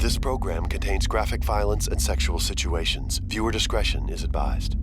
This program contains graphic violence and sexual situations. Viewer discretion is advised.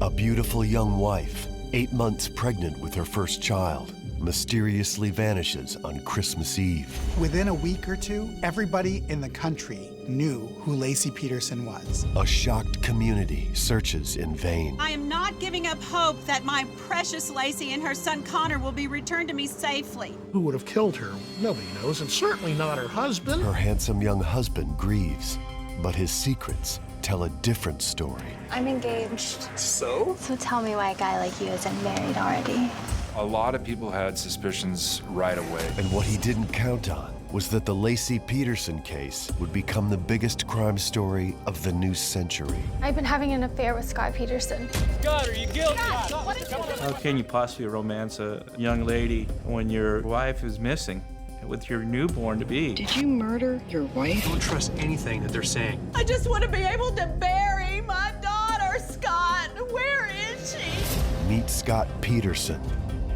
A beautiful young wife, 8 months pregnant with her first child, mysteriously vanishes on Christmas Eve. Within a week or two, everybody in the country knew who Laci Peterson was. A shocked community searches in vain. I am not giving up hope that my precious Laci and her son Connor will be returned to me safely. Who would have killed her? Nobody knows, and certainly not her husband. Her handsome young husband grieves, but his secrets tell a different story. I'm engaged. So? So tell me why a guy like you isn't married already. A lot of people had suspicions right away. And what he didn't count on was that the Laci Peterson case would become the biggest crime story of the new century. I've been having an affair with Scott Peterson. Scott, are you guilty? How can you possibly romance a young lady when your wife is missing with your newborn-to-be? Did you murder your wife? Don't trust anything that they're saying. I just want to be able to bury my daughter, Scott. Where is she? Meet Scott Peterson,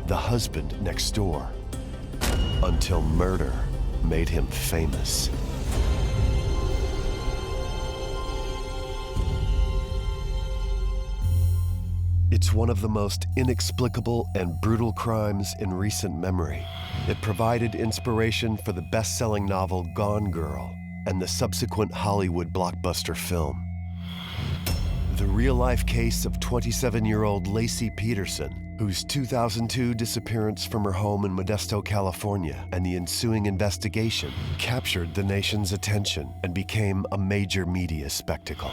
the husband next door, until murder made him famous. It's one of the most inexplicable and brutal crimes in recent memory. It provided inspiration for the best-selling novel Gone Girl and the subsequent Hollywood blockbuster film. The real-life case of 27-year-old Laci Peterson, whose 2002 disappearance from her home in Modesto, California, and the ensuing investigation captured the nation's attention and became a major media spectacle.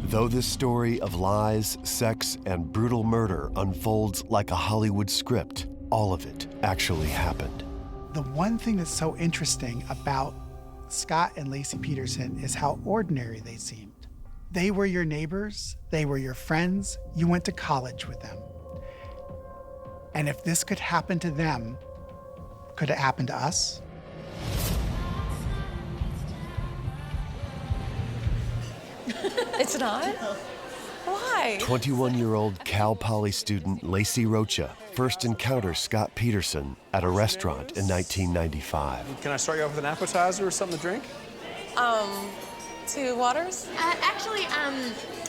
Though this story of lies, sex, and brutal murder unfolds like a Hollywood script, all of it actually happened. The one thing that's so interesting about Scott and Laci Peterson is how ordinary they seemed. They were your neighbors, they were your friends, you went to college with them. And if this could happen to them, could it happen to us? It's not? Why? 21-year-old Cal Poly student Laci Rocha first encounters Scott Peterson at a restaurant in 1995. Can I start you off with an appetizer or something to drink? 2 waters?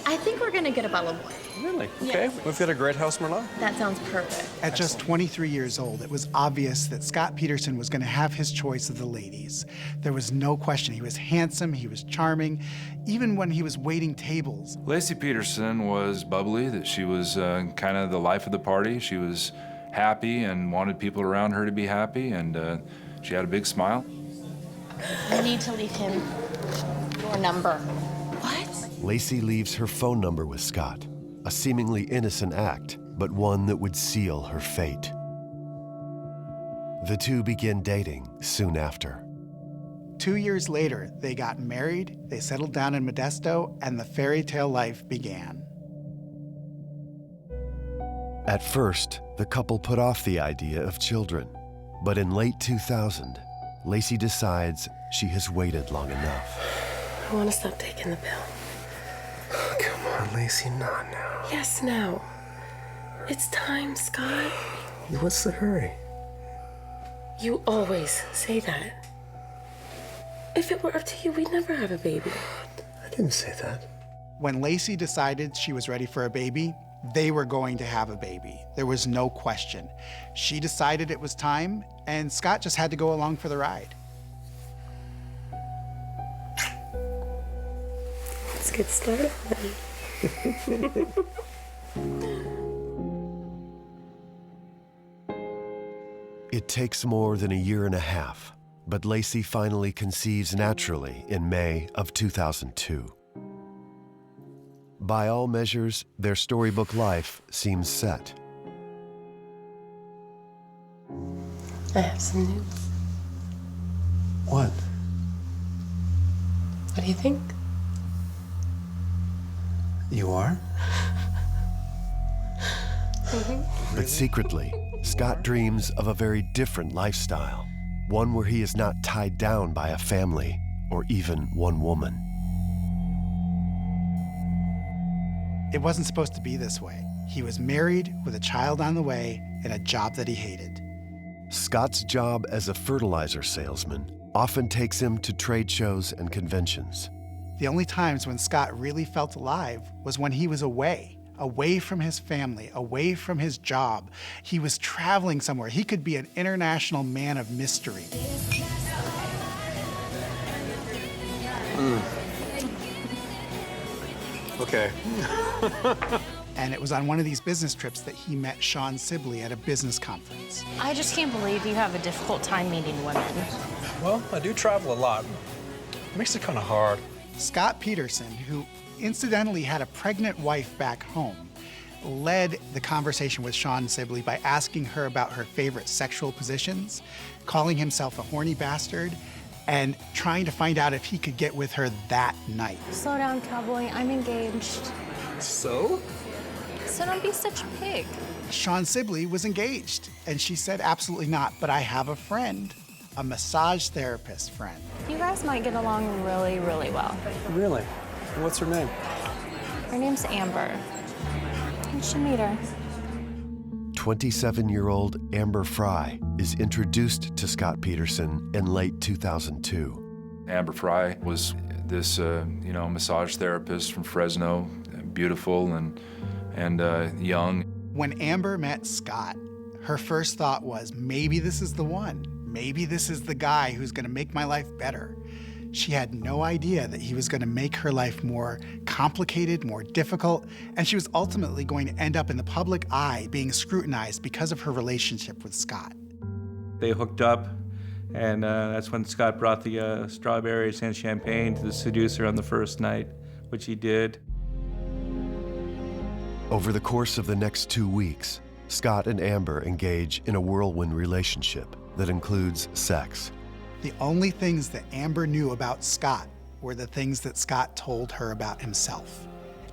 I think we're gonna get a bottle of wine. Really? Okay. We've got a great house Merlot. That sounds perfect. At just 23 years old, it was obvious that Scott Peterson was gonna have his choice of the ladies. There was no question. He was handsome, he was charming, even when he was waiting tables. Laci Peterson was bubbly, that she was kind of the life of the party. She was happy and wanted people around her to be happy, and she had a big smile. I need to leave him your number. What? Laci leaves her phone number with Scott, a seemingly innocent act, but one that would seal her fate. The two begin dating soon after. 2 years later, they got married, they settled down in Modesto, and the fairy tale life began. At first, the couple put off the idea of children, but in late 2000, Laci decides she has waited long enough. I want to stop taking the pill. Come on, Laci, not now. Yes, now. It's time, Scott. What's the hurry? You always say that. If it were up to you, we'd never have a baby. I didn't say that. When Laci decided she was ready for a baby, they were going to have a baby. There was no question. She decided it was time, and Scott just had to go along for the ride. Let's get started then. It takes more than a year and a half, but Laci finally conceives naturally in May of 2002. By all measures, their storybook life seems set. I have some news. What? What do you think? You are? But secretly, Scott dreams of a very different lifestyle, one where he is not tied down by a family or even one woman. It wasn't supposed to be this way. He was married with a child on the way and a job that he hated. Scott's job as a fertilizer salesman often takes him to trade shows and conventions. The only times when Scott really felt alive was when he was away from his family, away from his job. He was traveling somewhere. He could be an international man of mystery. Okay. And it was on one of these business trips that he met Shawn Sibley at a business conference. I just can't believe you have a difficult time meeting women. Well, I do travel a lot. It makes it kind of hard. Scott Peterson, who incidentally had a pregnant wife back home, led the conversation with Shawn Sibley by asking her about her favorite sexual positions, calling himself a horny bastard, and trying to find out if he could get with her that night. Slow down, cowboy. I'm engaged. So? So don't be such a pig. Shawn Sibley was engaged, and she said, absolutely not, but I have a friend, a massage therapist friend. You guys might get along really, really well. Really? What's her name? Her name's Amber. You should meet her. 27-year-old Amber Frey is introduced to Scott Peterson in late 2002. Amber Frey was this, massage therapist from Fresno, beautiful and young. When Amber met Scott, her first thought was, maybe this is the one. Maybe this is the guy who's gonna make my life better. She had no idea that he was gonna make her life more complicated, more difficult, and she was ultimately going to end up in the public eye being scrutinized because of her relationship with Scott. They hooked up, and that's when Scott brought the strawberries and champagne to the seducer on the first night, which he did. Over the course of the next 2 weeks, Scott and Amber engage in a whirlwind relationship that includes sex. The only things that Amber knew about Scott were the things that Scott told her about himself.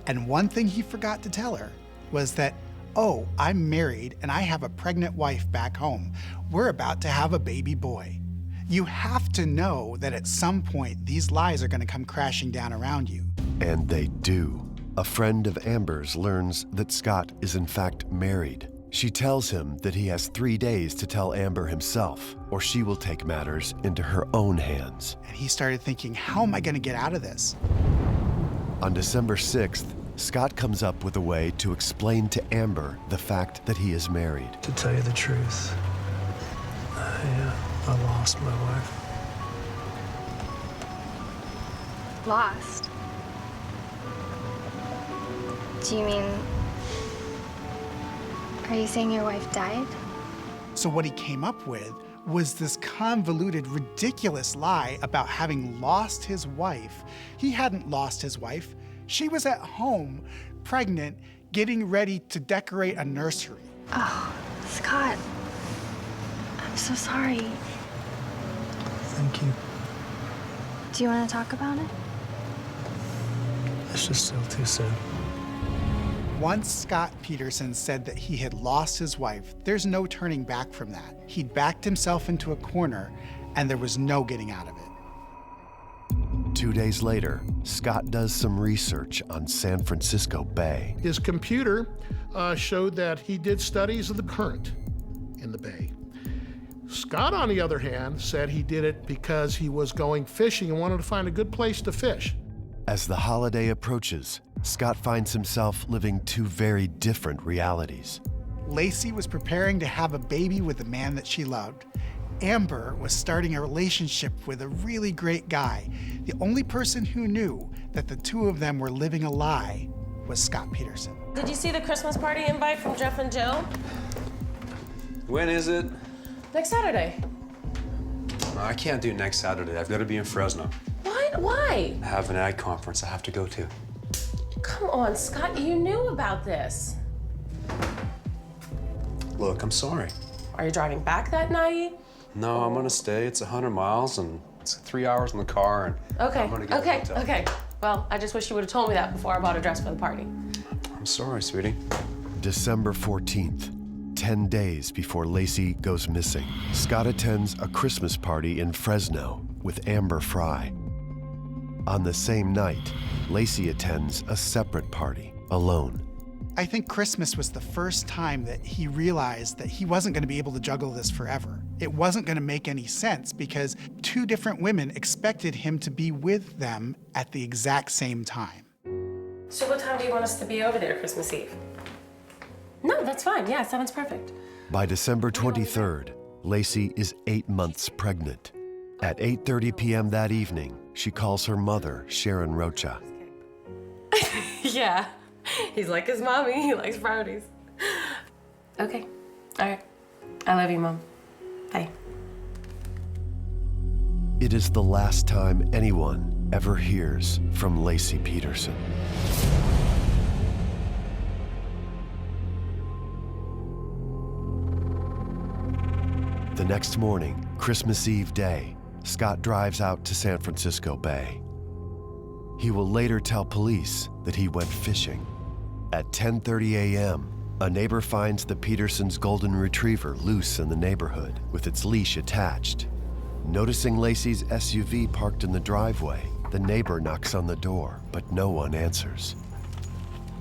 And one thing he forgot to tell her was that, oh, I'm married and I have a pregnant wife back home. We're about to have a baby boy. You have to know that at some point these lies are gonna come crashing down around you. And they do. A friend of Amber's learns that Scott is in fact married. She tells him that he has 3 days to tell Amber himself, or she will take matters into her own hands. And he started thinking, how am I gonna get out of this? On December 6th, Scott comes up with a way to explain to Amber the fact that he is married. To tell you the truth, I lost my wife. Lost? Do you mean... Are you saying your wife died? So what he came up with was this convoluted, ridiculous lie about having lost his wife. He hadn't lost his wife. She was at home, pregnant, getting ready to decorate a nursery. Oh, Scott. I'm so sorry. Thank you. Do you want to talk about it? It's just still too soon. Once Scott Peterson said that he had lost his wife, there's no turning back from that. He'd backed himself into a corner, and there was no getting out of it. 2 days later, Scott does some research on San Francisco Bay. His computer showed that he did studies of the current in the bay. Scott, on the other hand, said he did it because he was going fishing and wanted to find a good place to fish. As the holiday approaches, Scott finds himself living two very different realities. Laci was preparing to have a baby with the man that she loved. Amber was starting a relationship with a really great guy. The only person who knew that the two of them were living a lie was Scott Peterson. Did you see the Christmas party invite from Jeff and Jill? When is it? Next Saturday. I can't do next Saturday. I've got to be in Fresno. What? Why? I have an ag conference I have to go to. Come on, Scott, you knew about this. Look, I'm sorry. Are you driving back that night? No, I'm gonna stay. It's 100 miles and it's 3 hours in the car and I'm gonna get a hotel. Okay. Well, I just wish you would have told me that before I bought a dress for the party. I'm sorry, sweetie. December 14th, 10 days before Laci goes missing, Scott attends a Christmas party in Fresno with Amber Frey. On the same night, Laci attends a separate party, alone. I think Christmas was the first time that he realized that he wasn't going to be able to juggle this forever. It wasn't going to make any sense because two different women expected him to be with them at the exact same time. So what time do you want us to be over there Christmas Eve? No, that's fine. Yeah, 7's perfect. By December 23rd, Laci is 8 months pregnant. At 8:30 p.m. that evening, she calls her mother, Sharon Rocha. Yeah, he's like his mommy. He likes brownies. Okay, all right. I love you, Mom. Bye. It is the last time anyone ever hears from Laci Peterson. The next morning, Christmas Eve day, Scott drives out to San Francisco Bay. He will later tell police that he went fishing. At 10:30 a.m., a neighbor finds the Petersons' golden retriever loose in the neighborhood with its leash attached. Noticing Laci's SUV parked in the driveway, the neighbor knocks on the door, but no one answers.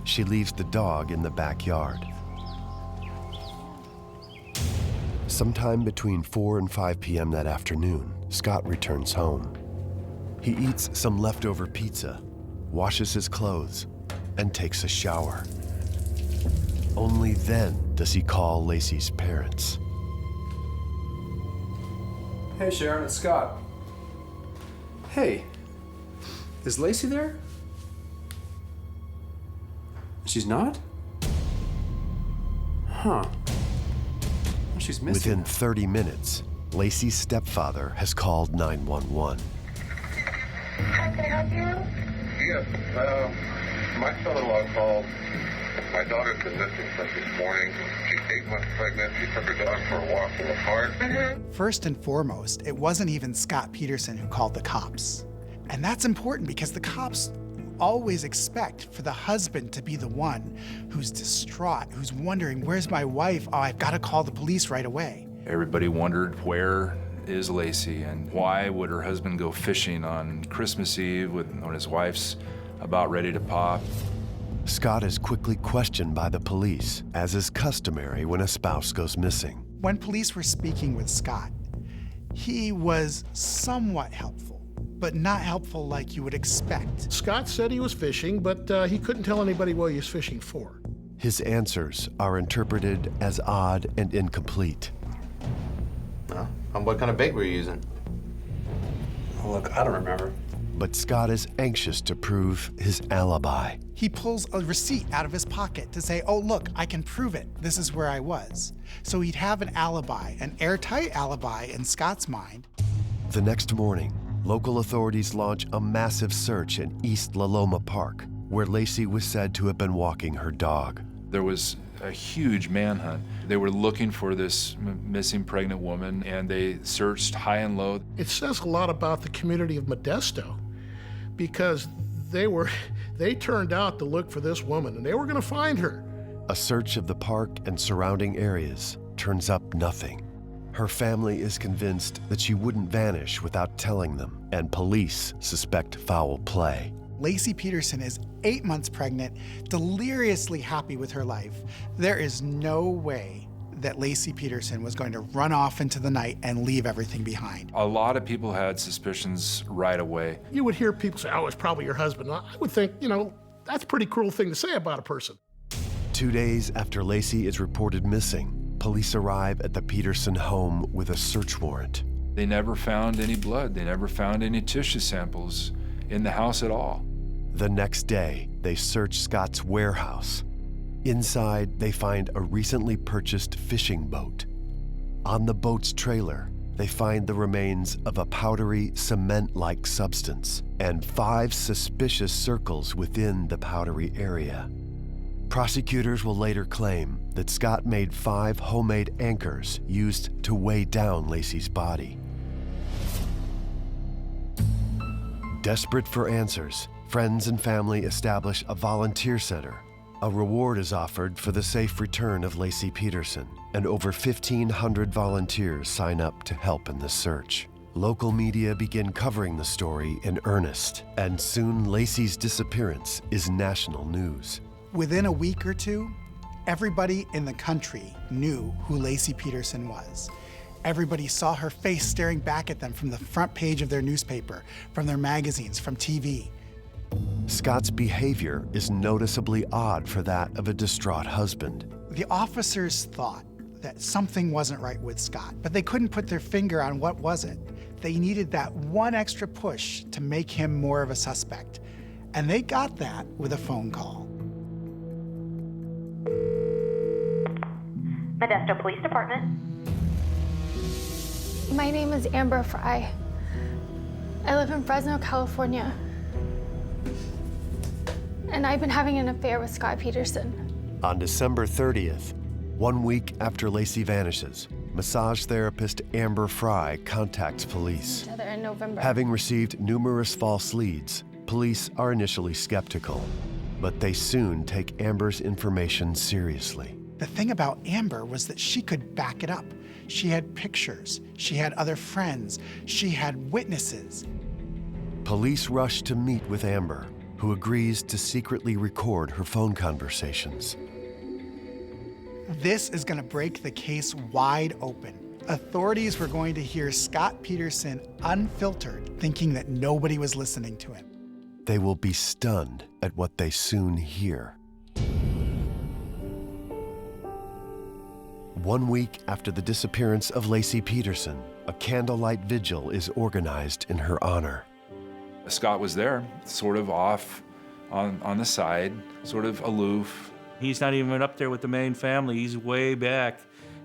She leaves the dog in the backyard. Sometime between 4 and 5 p.m. that afternoon, Scott returns home. He eats some leftover pizza, washes his clothes, and takes a shower. Only then does he call Laci's parents. Hey, Sharon, it's Scott. Hey, is Laci there? She's not? Huh. Well, she's missing. Within 30 minutes, Laci's stepfather has called 911. How can I help you? Yes, my son-in-law called. My daughter's been missing since this morning. She's 8 months pregnant. She took her dog for a walk in the park. First and foremost, it wasn't even Scott Peterson who called the cops. And that's important because the cops always expect for the husband to be the one who's distraught, who's wondering, where's my wife? Oh, I've got to call the police right away. Everybody wondered, where is Laci and why would her husband go fishing on Christmas Eve when his wife's about ready to pop? Scott is quickly questioned by the police, as is customary when a spouse goes missing. When police were speaking with Scott, he was somewhat helpful, but not helpful like you would expect. Scott said he was fishing, but he couldn't tell anybody what he was fishing for. His answers are interpreted as odd and incomplete. What kind of bait were you using? Look, I don't remember. But Scott is anxious to prove his alibi. He pulls a receipt out of his pocket to say, oh, look, I can prove it. This is where I was. So he'd have an alibi, an airtight alibi in Scott's mind. The next morning, local authorities launch a massive search in East La Loma Park, where Laci was said to have been walking her dog. There was a huge manhunt. They were looking for this missing pregnant woman, and they searched high and low. It says a lot about the community of Modesto, because they turned out to look for this woman, and they were going to find her. A search of the park and surrounding areas turns up nothing. Her family is convinced that she wouldn't vanish without telling them, and police suspect foul play. Laci Peterson is 8 months pregnant, deliriously happy with her life. There is no way that Laci Peterson was going to run off into the night and leave everything behind. A lot of people had suspicions right away. You would hear people say, oh, it's probably your husband. I would think, that's a pretty cruel thing to say about a person. 2 days after Laci is reported missing, police arrive at the Peterson home with a search warrant. They never found any blood. They never found any tissue samples in the house at all. The next day, they search Scott's warehouse. Inside, they find a recently purchased fishing boat. On the boat's trailer, they find the remains of a powdery, cement-like substance and 5 suspicious circles within the powdery area. Prosecutors will later claim that Scott made 5 homemade anchors used to weigh down Laci's body. Desperate for answers, friends and family establish a volunteer center. A reward is offered for the safe return of Laci Peterson, and over 1,500 volunteers sign up to help in the search. Local media begin covering the story in earnest, and soon Laci's disappearance is national news. Within a week or two, everybody in the country knew who Laci Peterson was. Everybody saw her face staring back at them from the front page of their newspaper, from their magazines, from TV. Scott's behavior is noticeably odd for that of a distraught husband. The officers thought that something wasn't right with Scott, but they couldn't put their finger on what was it. They needed that one extra push to make him more of a suspect. And they got that with a phone call. Modesto Police Department. My name is Amber Frey. I live in Fresno, California. And I've been having an affair with Scott Peterson. On December 30th, 1 week after Laci vanishes, massage therapist Amber Frey contacts police. In November. Having received numerous false leads, police are initially skeptical, but they soon take Amber's information seriously. The thing about Amber was that she could back it up. She had pictures, she had other friends, she had witnesses. Police rush to meet with Amber, who agrees to secretly record her phone conversations. This is going to break the case wide open. Authorities were going to hear Scott Peterson unfiltered, thinking that nobody was listening to him. They will be stunned at what they soon hear. 1 week after the disappearance of Laci Peterson, a candlelight vigil is organized in her honor. Scott was there, sort of off on the side, sort of aloof. He's not even up there with the main family. He's way back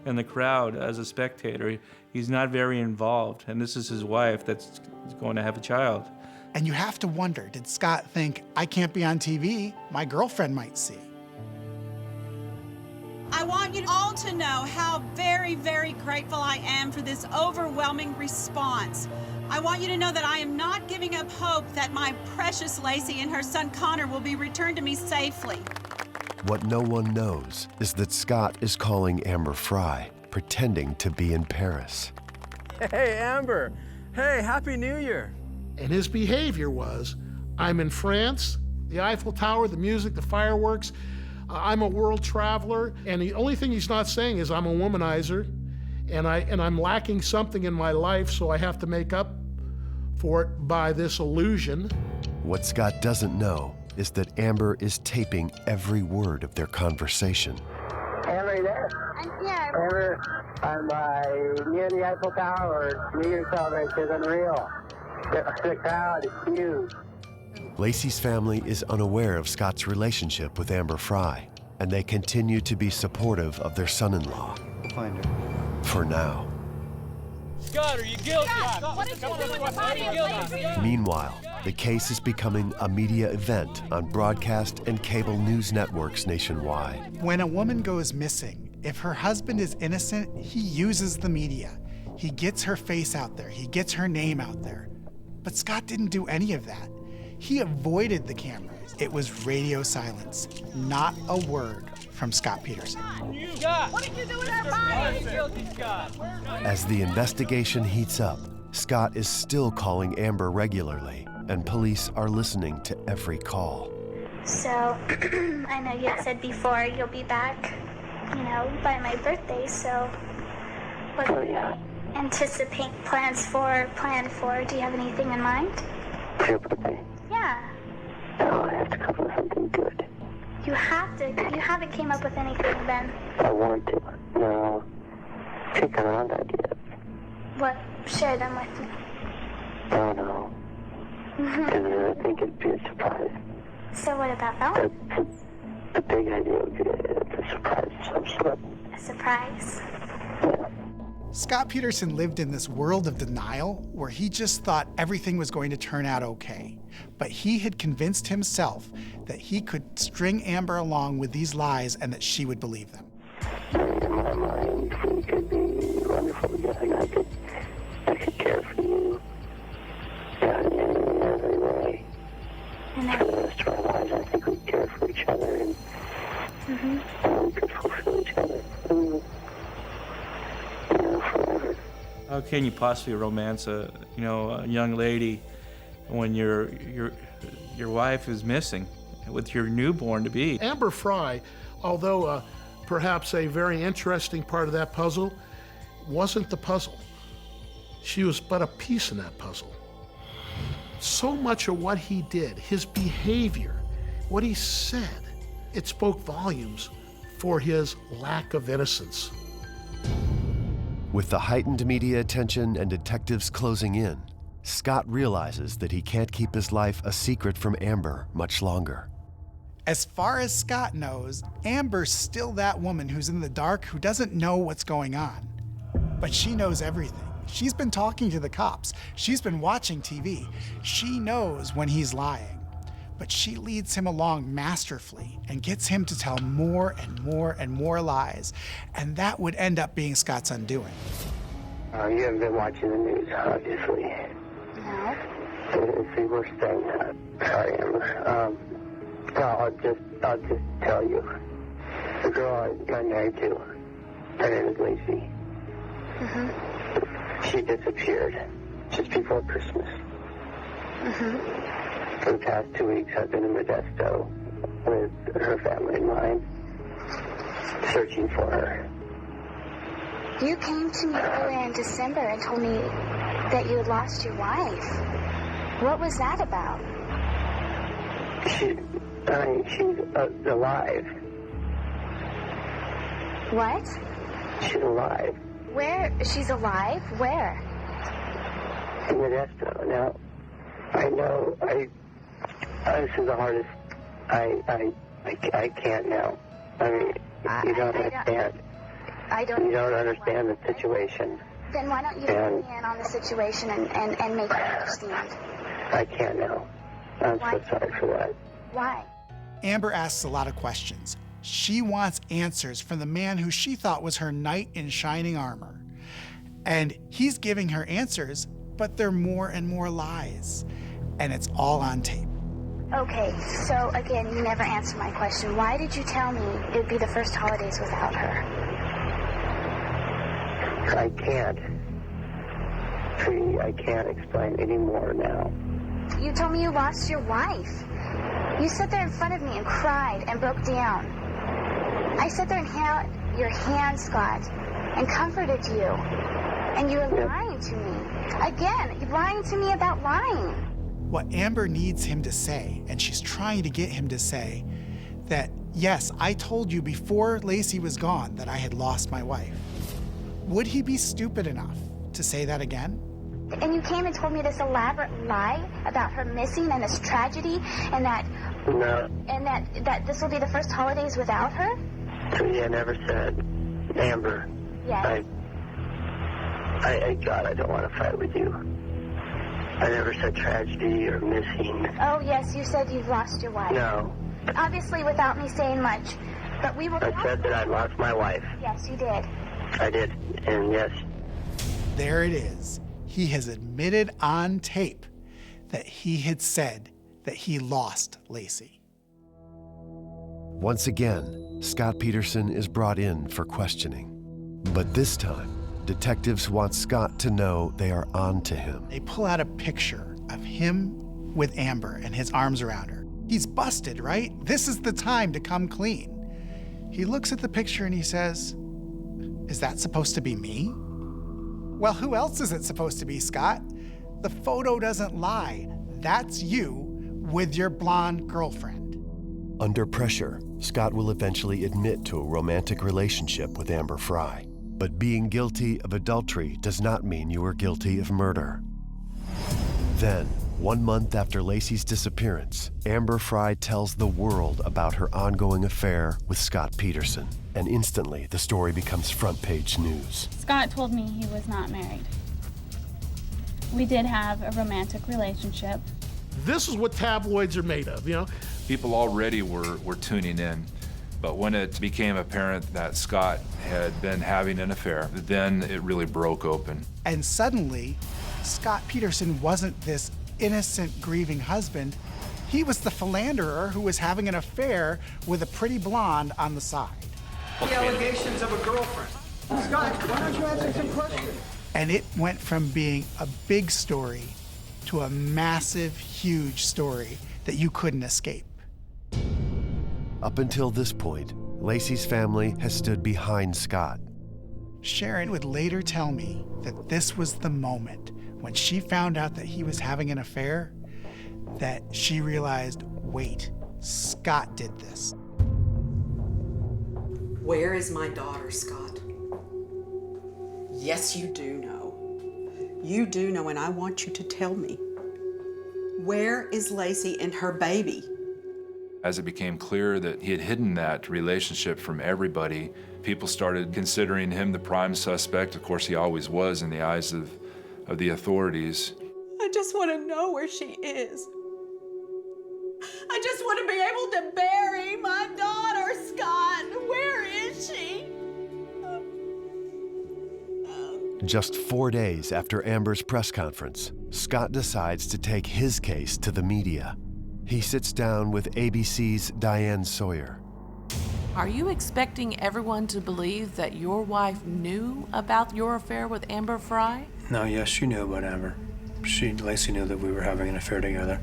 in the crowd as a spectator. He's not very involved, and this is his wife that's going to have a child. And you have to wonder, did Scott think, I can't be on TV, my girlfriend might see? I want you all to know how very, very grateful I am for this overwhelming response. I want you to know that I am not giving up hope that my precious Laci and her son Connor will be returned to me safely. What no one knows is that Scott is calling Amber Frey, pretending to be in Paris. Hey, Amber. Hey, Happy New Year. And his behavior was, I'm in France, the Eiffel Tower, the music, the fireworks, I'm a world traveler, and the only thing he's not saying is I'm a womanizer, and I'm lacking something in my life, so I have to make up for it by this illusion. What Scott doesn't know is that Amber is taping every word of their conversation. Amber, you there? I'm here. Amber, I'm near the Eiffel Tower. New Year's celebration is unreal. The crowd is huge. Laci's family is unaware of Scott's relationship with Amber Frey, and they continue to be supportive of their son-in-law. We'll find her. For now. Scott, are you guilty? Scott, what did you do with the body of Laci? Meanwhile, the case is becoming a media event on broadcast and cable news networks nationwide. When a woman goes missing, if her husband is innocent, he uses the media. He gets her face out there. He gets her name out there. But Scott didn't do any of that. He avoided the cameras. It was radio silence, not a word from Scott Peterson. Scott! What did you do with our body? Guilty, Scott. As the investigation heats up, Scott is still calling Amber regularly, and police are listening to every call. So, I know you had said before you'll be back, by my birthday, so what do you anticipate plan for? Do you have anything in mind? Your birthday? Yeah. No, I have to come up with something good. You haven't came up with anything then. I want to. No. Take around ideas. What? Share them with me. No. Because I think it'd be a surprise. So what about that? The big idea would be a surprise of some sort. A surprise? Yeah. Scott Peterson lived in this world of denial where he just thought everything was going to turn out okay. But he had convinced himself that he could string Amber along with these lies and that she would believe them. In my mind, we could be wonderful together. I could care for you. Yeah, in every way. For the rest of our lives, I think we'd care for each other and we could fulfill each other. Forever. How can you possibly romance a young lady when your wife is missing with your newborn to be? Amber Frey, although perhaps a very interesting part of that puzzle, wasn't the puzzle. She was but a piece in that puzzle. So much of what he did, his behavior, what he said, it spoke volumes for his lack of innocence. With the heightened media attention and detectives closing in, Scott realizes that he can't keep his life a secret from Amber much longer. As far as Scott knows, Amber's still that woman who's in the dark who doesn't know what's going on. But she knows everything. She's been talking to the cops. She's been watching TV. She knows when he's lying. But she leads him along masterfully and gets him to tell more and more and more lies. And that would end up being Scott's undoing. You haven't been watching the news, obviously. No. It's the worst thing. Sorry, Amber. I'll just tell you. The girl I'm married to, her name is Laci. Mm-hmm. She disappeared just before Christmas. Mm-hmm. For the past 2 weeks, I've been in Modesto with her family and mine, searching for her. You came to me earlier in December and told me that you had lost your wife. What was that about? She's alive. What? She's alive. Where? She's alive? Where? In Modesto. Now, I know, this is the hardest. I can't now. I mean, you don't understand. You don't understand the situation. Then why don't you fill me in on the situation and make me understand? I can't now. I'm so sorry for that. Why? Amber asks a lot of questions. She wants answers from the man who she thought was her knight in shining armor. And he's giving her answers, but they're more and more lies. And it's all on tape. Okay, so again, you never answered my question. Why did you tell me it would be the first holidays without her? I can't. Free, I can't explain anymore now. You told me you lost your wife. You sat there in front of me and cried and broke down. I sat there and held your hand, Scott, and comforted you. And you were lying to me. Again, you're lying to me about lying. What Amber needs him to say, and she's trying to get him to say, that yes, I told you before Laci was gone that I had lost my wife. Would he be stupid enough to say that again? And you came and told me this elaborate lie about her missing and this tragedy and that... No. And that this will be the first holidays without her? Free, I never said. Amber. Yes. God, I don't want to fight with you. I never said tragedy or missing. Oh, yes, you said you've lost your wife. No. Obviously, without me saying much. But we were... I said that I lost my wife. Yes, you did. I did, and yes. There it is. He has admitted on tape that he had said that he lost Laci. Once again, Scott Peterson is brought in for questioning. But this time, detectives want Scott to know they are on to him. They pull out a picture of him with Amber and his arms around her. He's busted, right? This is the time to come clean. He looks at the picture and he says, "Is that supposed to be me?" Well, who else is it supposed to be, Scott? The photo doesn't lie. That's you with your blonde girlfriend. Under pressure, Scott will eventually admit to a romantic relationship with Amber Frey. But being guilty of adultery does not mean you are guilty of murder. Then, 1 month after Laci's disappearance, Amber Frey tells the world about her ongoing affair with Scott Peterson. And instantly, the story becomes front-page news. Scott told me he was not married. We did have a romantic relationship. This is what tabloids are made of, you know? People already were tuning in. But when it became apparent that Scott had been having an affair, then it really broke open. And suddenly, Scott Peterson wasn't this innocent, grieving husband. He was the philanderer who was having an affair with a pretty blonde on the side. The allegations of a girlfriend. Scott, why don't you answer some questions? And it went from being a big story to a massive, huge story that you couldn't escape. Up until this point, Laci's family has stood behind Scott. Sharon would later tell me that this was the moment when she found out that he was having an affair that she realized, wait, Scott did this. Where is my daughter, Scott? Yes, you do know. You do know, and I want you to tell me. Where is Laci and her baby? As it became clear that he had hidden that relationship from everybody, people started considering him the prime suspect. Of course, he always was in the eyes of the authorities. I just want to know where she is. I just want to be able to bury my daughter, Scott. Where is she? Just 4 days after Amber's press conference, Scott decides to take his case to the media. He sits down with ABC's Diane Sawyer. Are you expecting everyone to believe that your wife knew about your affair with Amber Frey? No, yes, she knew about Amber. Laci knew that we were having an affair together,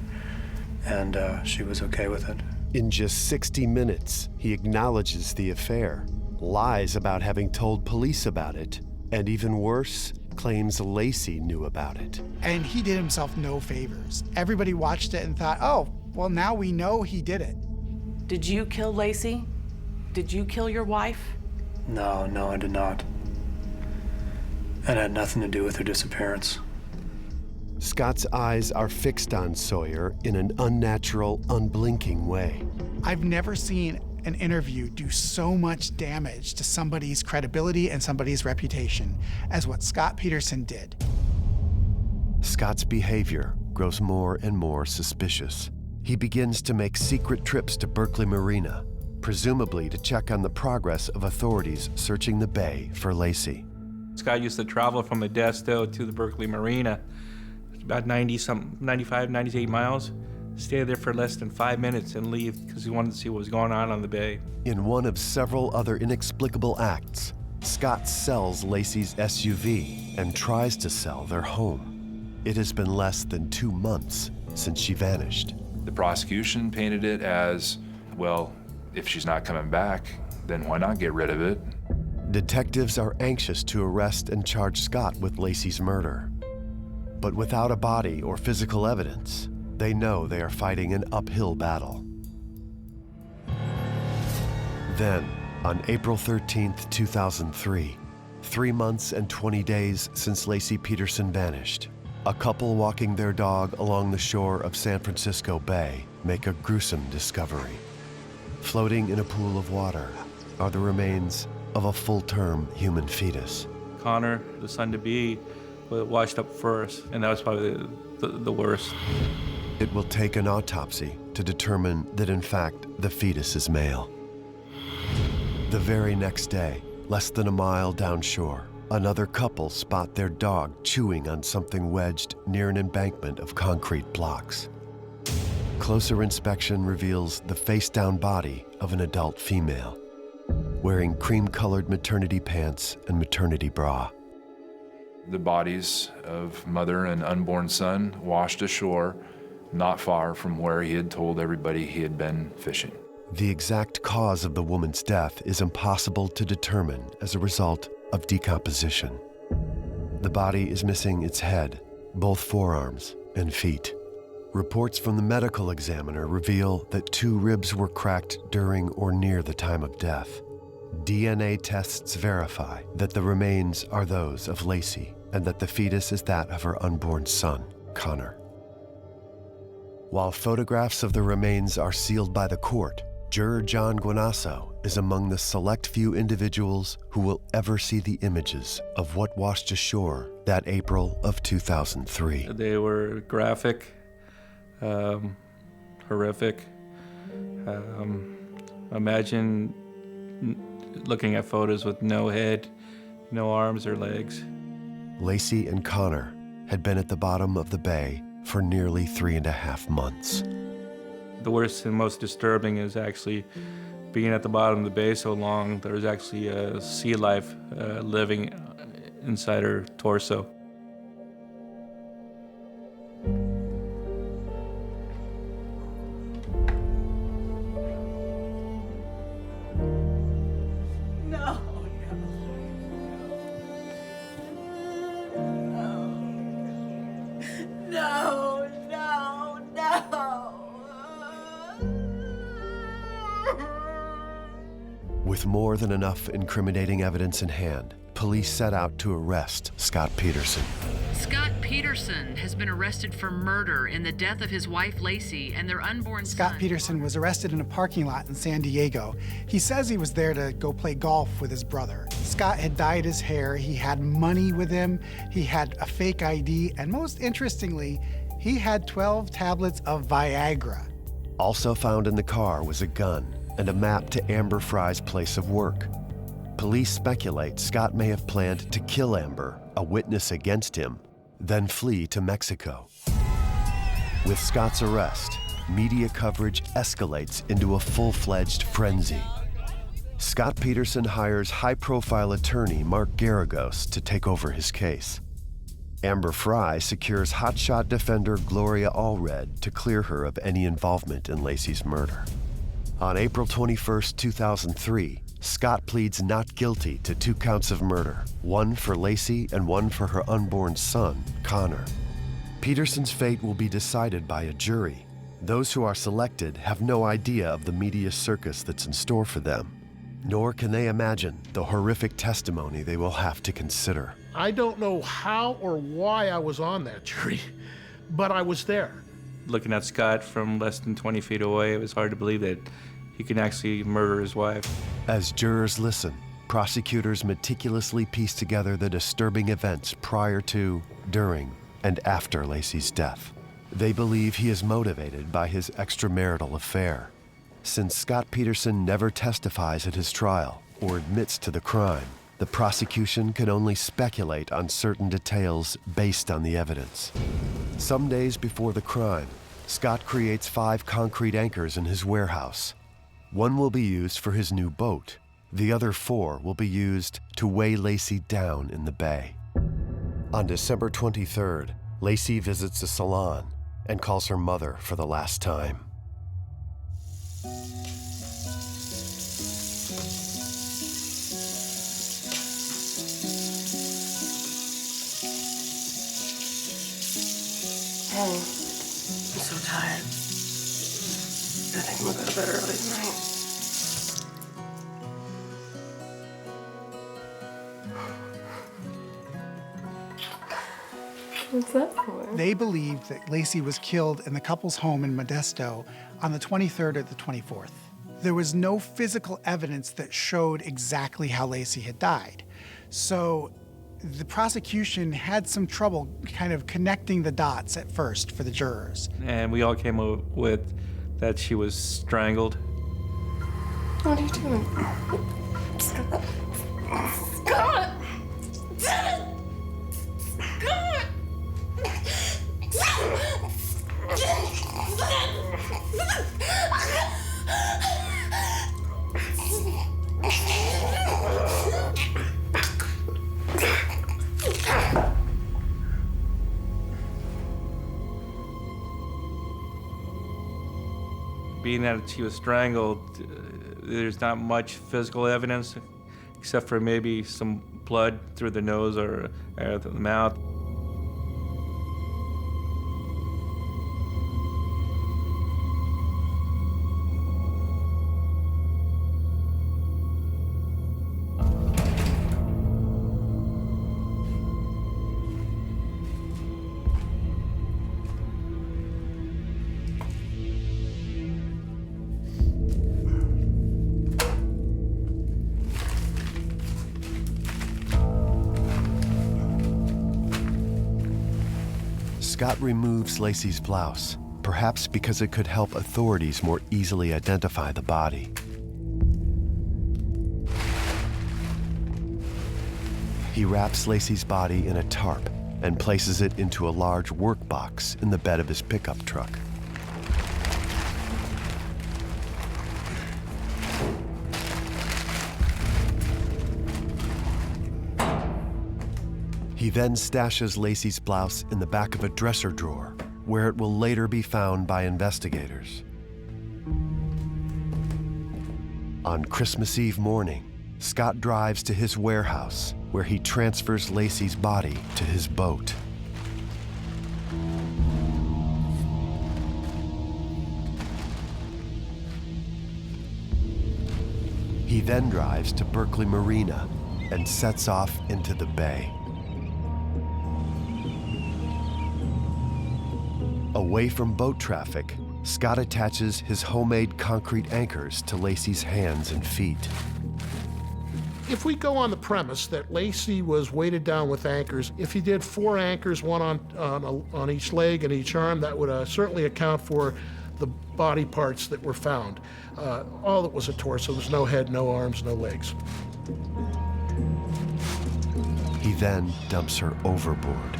and she was okay with it. In just 60 minutes, he acknowledges the affair, lies about having told police about it, and even worse, claims Laci knew about it. And he did himself no favors. Everybody watched it and thought, oh, well, now we know he did it. Did you kill Laci? Did you kill your wife? No, I did not. And it had nothing to do with her disappearance. Scott's eyes are fixed on Sawyer in an unnatural, unblinking way. I've never seen an interview do so much damage to somebody's credibility and somebody's reputation as what Scott Peterson did. Scott's behavior grows more and more suspicious. He begins to make secret trips to Berkeley Marina, presumably to check on the progress of authorities searching the bay for Laci. Scott used to travel from Modesto to the Berkeley Marina, about 95, 98 miles. Stay there for less than 5 minutes and leave because he wanted to see what was going on the bay. In one of several other inexplicable acts, Scott sells Laci's SUV and tries to sell their home. It has been less than 2 months since she vanished. The prosecution painted it as, well, if she's not coming back, then why not get rid of it? Detectives are anxious to arrest and charge Scott with Laci's murder. But without a body or physical evidence, they know they are fighting an uphill battle. Then, on April 13th, 2003, 3 months and 20 days since Laci Peterson vanished, a couple walking their dog along the shore of San Francisco Bay make a gruesome discovery. Floating in a pool of water are the remains of a full-term human fetus. Connor, the son-to-be, washed up first, and that was probably the worst. It will take an autopsy to determine that, in fact, the fetus is male. The very next day, less than a mile downshore, another couple spot their dog chewing on something wedged near an embankment of concrete blocks. Closer inspection reveals the face-down body of an adult female, wearing cream-colored maternity pants and maternity bra. The bodies of mother and unborn son washed ashore not far from where he had told everybody he had been fishing. The exact cause of the woman's death is impossible to determine as a result of decomposition. The body is missing its head, both forearms, and feet. Reports from the medical examiner reveal that 2 ribs were cracked during or near the time of death. DNA tests verify that the remains are those of Laci and that the fetus is that of her unborn son, Connor. While photographs of the remains are sealed by the court, juror John Guanasso is among the select few individuals who will ever see the images of what washed ashore that April of 2003. They were graphic, horrific. Imagine looking at photos with no head, no arms or legs. Laci and Connor had been at the bottom of the bay for nearly 3.5 months. The worst and most disturbing is actually being at the bottom of the bay so long, there's actually a sea life living inside her torso. With more than enough incriminating evidence in hand, police set out to arrest Scott Peterson. Scott Peterson has been arrested for murder in the death of his wife Laci and their unborn son. Scott Peterson was arrested in a parking lot in San Diego. He says he was there to go play golf with his brother. Scott had dyed his hair, he had money with him, he had a fake ID, and most interestingly, he had 12 tablets of Viagra. Also found in the car was a gun and a map to Amber Frey's place of work. Police speculate Scott may have planned to kill Amber, a witness against him, then flee to Mexico. With Scott's arrest, media coverage escalates into a full-fledged frenzy. Scott Peterson hires high-profile attorney Mark Garagos to take over his case. Amber Frey secures hotshot defender Gloria Allred to clear her of any involvement in Laci's murder. On April 21, 2003, Scott pleads not guilty to 2 counts of murder, one for Laci and one for her unborn son, Connor. Peterson's fate will be decided by a jury. Those who are selected have no idea of the media circus that's in store for them, nor can they imagine the horrific testimony they will have to consider. I don't know how or why I was on that jury, but I was there. Looking at Scott from less than 20 feet away, it was hard to believe that he can actually murder his wife. As jurors listen, prosecutors meticulously piece together the disturbing events prior to, during, and after Laci's death. They believe he is motivated by his extramarital affair. Since Scott Peterson never testifies at his trial or admits to the crime, the prosecution can only speculate on certain details based on the evidence. Some days before the crime, Scott creates 5 concrete anchors in his warehouse. One will be used for his new boat. The other 4 will be used to weigh Laci down in the bay. On December 23rd, Laci visits a salon and calls her mother for the last time. Hey, I'm so tired. I think I'm gonna go to bed early tonight. What's that for? They believed that Laci was killed in the couple's home in Modesto on the 23rd or the 24th. There was no physical evidence that showed exactly how Laci had died. So the prosecution had some trouble kind of connecting the dots at first for the jurors. And we all came up with that she was strangled. What are you doing? Scott! Scott! Scott! Being that she was strangled, there's not much physical evidence except for maybe some blood through the nose or the mouth. Scott removes Laci's blouse, perhaps because it could help authorities more easily identify the body. He wraps Laci's body in a tarp and places it into a large work box in the bed of his pickup truck. He then stashes Laci's blouse in the back of a dresser drawer, where it will later be found by investigators. On Christmas Eve morning, Scott drives to his warehouse, where he transfers Laci's body to his boat. He He then drives to Berkeley Marina and sets off into the bay. Away from boat traffic, Scott attaches his homemade concrete anchors to Laci's hands and feet. If we go on the premise that Laci was weighted down with anchors, if he did 4 anchors, one on each leg and each arm, that would certainly account for the body parts that were found. All that was a torso. There was no head, no arms, no legs. He then dumps her overboard.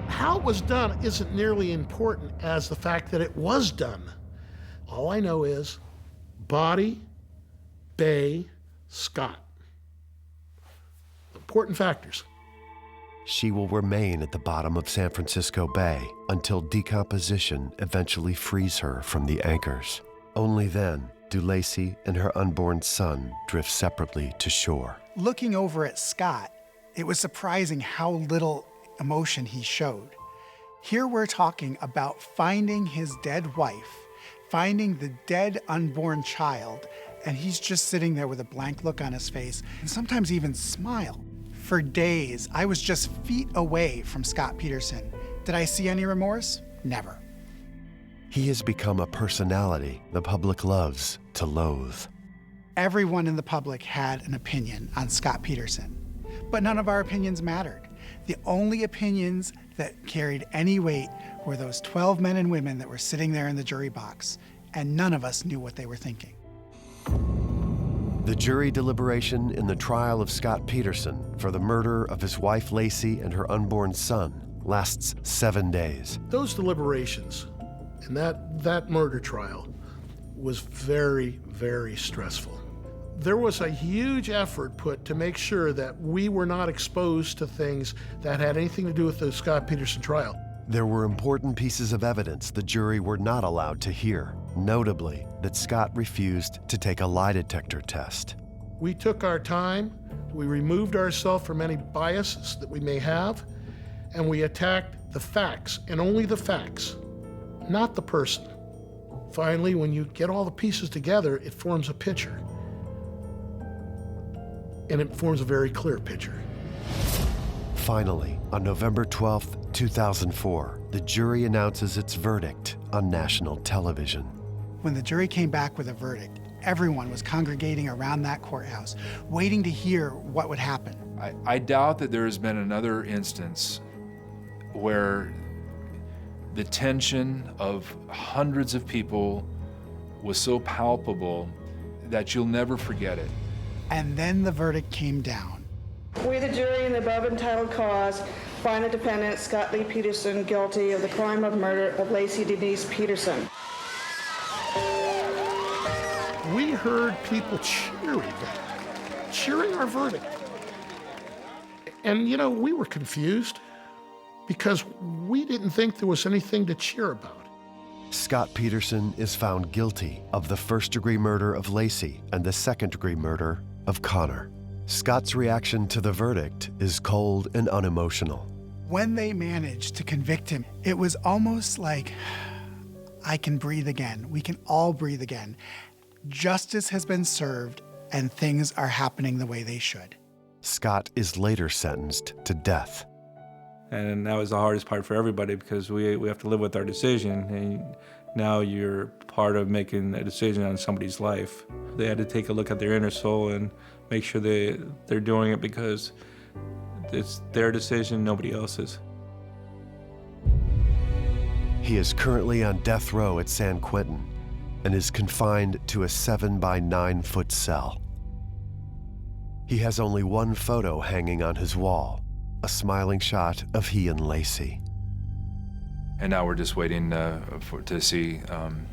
How it was done isn't nearly important as the fact that it was done. All I know is body, bay, Scott. Important factors. She will remain at the bottom of San Francisco Bay until decomposition eventually frees her from the anchors. Only then do Laci and her unborn son drift separately to shore. Looking over at Scott, it was surprising how little emotion he showed. Here we're talking about finding his dead wife, finding the dead unborn child, and he's just sitting there with a blank look on his face and sometimes even smile. For days, I was just feet away from Scott Peterson. Did I see any remorse? Never. He has become a personality the public loves to loathe. Everyone in the public had an opinion on Scott Peterson, but none of our opinions mattered. The only opinions that carried any weight were those 12 men and women that were sitting there in the jury box, and none of us knew what they were thinking. The jury deliberation in the trial of Scott Peterson for the murder of his wife Laci and her unborn son lasts 7 days. Those deliberations and that murder trial was very, very stressful. There was a huge effort put to make sure that we were not exposed to things that had anything to do with the Scott Peterson trial. There were important pieces of evidence the jury were not allowed to hear, notably that Scott refused to take a lie detector test. We took our time, we removed ourselves from any biases that we may have, and we attacked the facts, and only the facts, not the person. Finally, when you get all the pieces together, it forms a picture. And it forms a very clear picture. Finally, on November 12th, 2004, the jury announces its verdict on national television. When the jury came back with a verdict, everyone was congregating around that courthouse, waiting to hear what would happen. I doubt that there has been another instance where the tension of hundreds of people was so palpable that you'll never forget it. And then the verdict came down. We, the jury, in the above entitled cause, find the defendant, Scott Lee Peterson, guilty of the crime of murder of Laci Denise Peterson. We heard people cheering our verdict. And, you know, we were confused because we didn't think there was anything to cheer about. Scott Peterson is found guilty of the first-degree murder of Laci and the second-degree murder of Connor. Scott's reaction to the verdict is cold and unemotional. When they managed to convict him, it was almost like, I can breathe again. We can all breathe again. Justice has been served, and things are happening the way they should. Scott is later sentenced to death. And that was the hardest part for everybody because we have to live with our decision. And now you're part of making a decision on somebody's life. They had to take a look at their inner soul and make sure they're doing it because it's their decision, nobody else's. He is currently on death row at San Quentin and is confined to a 7 by 9 foot cell. He has only one photo hanging on his wall, a smiling shot of he and Laci. And now we're just waiting to see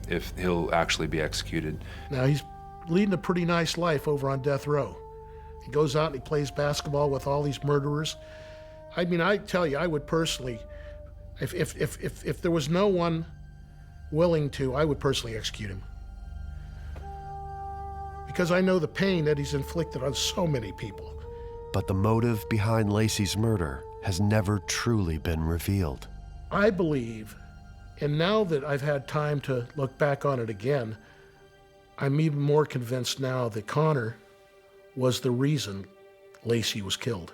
if he'll actually be executed. Now he's leading a pretty nice life over on death row. He goes out and he plays basketball with all these murderers. I mean, I tell you, I would personally, if there was no one willing to, I would personally execute him. Because I know the pain that he's inflicted on so many people. But the motive behind Laci's murder has never truly been revealed. I believe, and now that I've had time to look back on it again, I'm even more convinced now that Connor was the reason Laci was killed.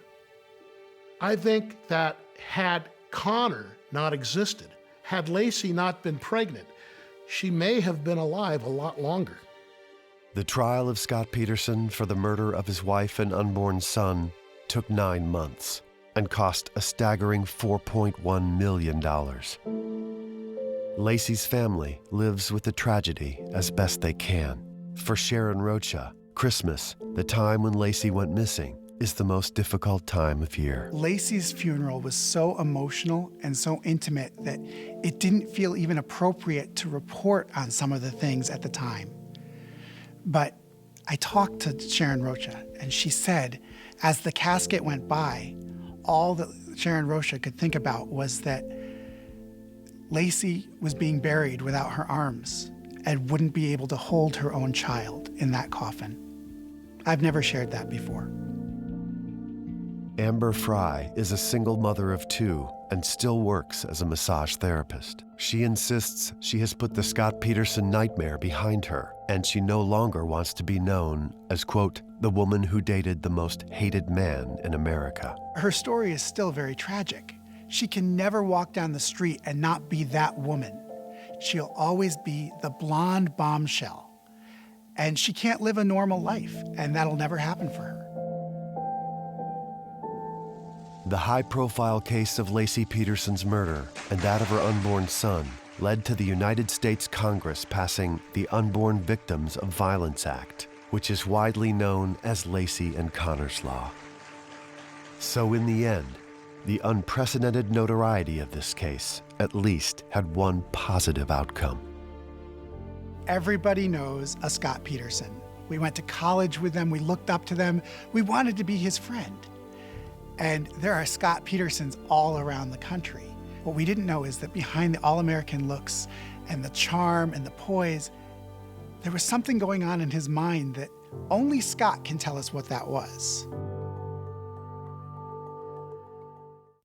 I think that had Connor not existed, had Laci not been pregnant, she may have been alive a lot longer. The trial of Scott Peterson for the murder of his wife and unborn son took 9 months and cost a staggering $4.1 million. Laci's family lives with the tragedy as best they can. For Sharon Rocha, Christmas, the time when Laci went missing, is the most difficult time of year. Laci's funeral was so emotional and so intimate that it didn't feel even appropriate to report on some of the things at the time. But I talked to Sharon Rocha, and she said, as the casket went by, all that Sharon Rocha could think about was that Laci was being buried without her arms and wouldn't be able to hold her own child in that coffin. I've never shared that before. Amber Frey is a single mother of 2 and still works as a massage therapist. She insists she has put the Scott Peterson nightmare behind her, and she no longer wants to be known as, quote, the woman who dated the most hated man in America. Her story is still very tragic. She can never walk down the street and not be that woman. She'll always be the blonde bombshell. And she can't live a normal life, and that'll never happen for her. The high-profile case of Laci Peterson's murder and that of her unborn son led to the United States Congress passing the Unborn Victims of Violence Act, which is widely known as Laci and Connor's Law. So in the end, the unprecedented notoriety of this case at least had one positive outcome. Everybody knows a Scott Peterson. We went to college with them, we looked up to them, we wanted to be his friend. And there are Scott Petersons all around the country. What we didn't know is that behind the all-American looks and the charm and the poise, there was something going on in his mind that only Scott can tell us what that was.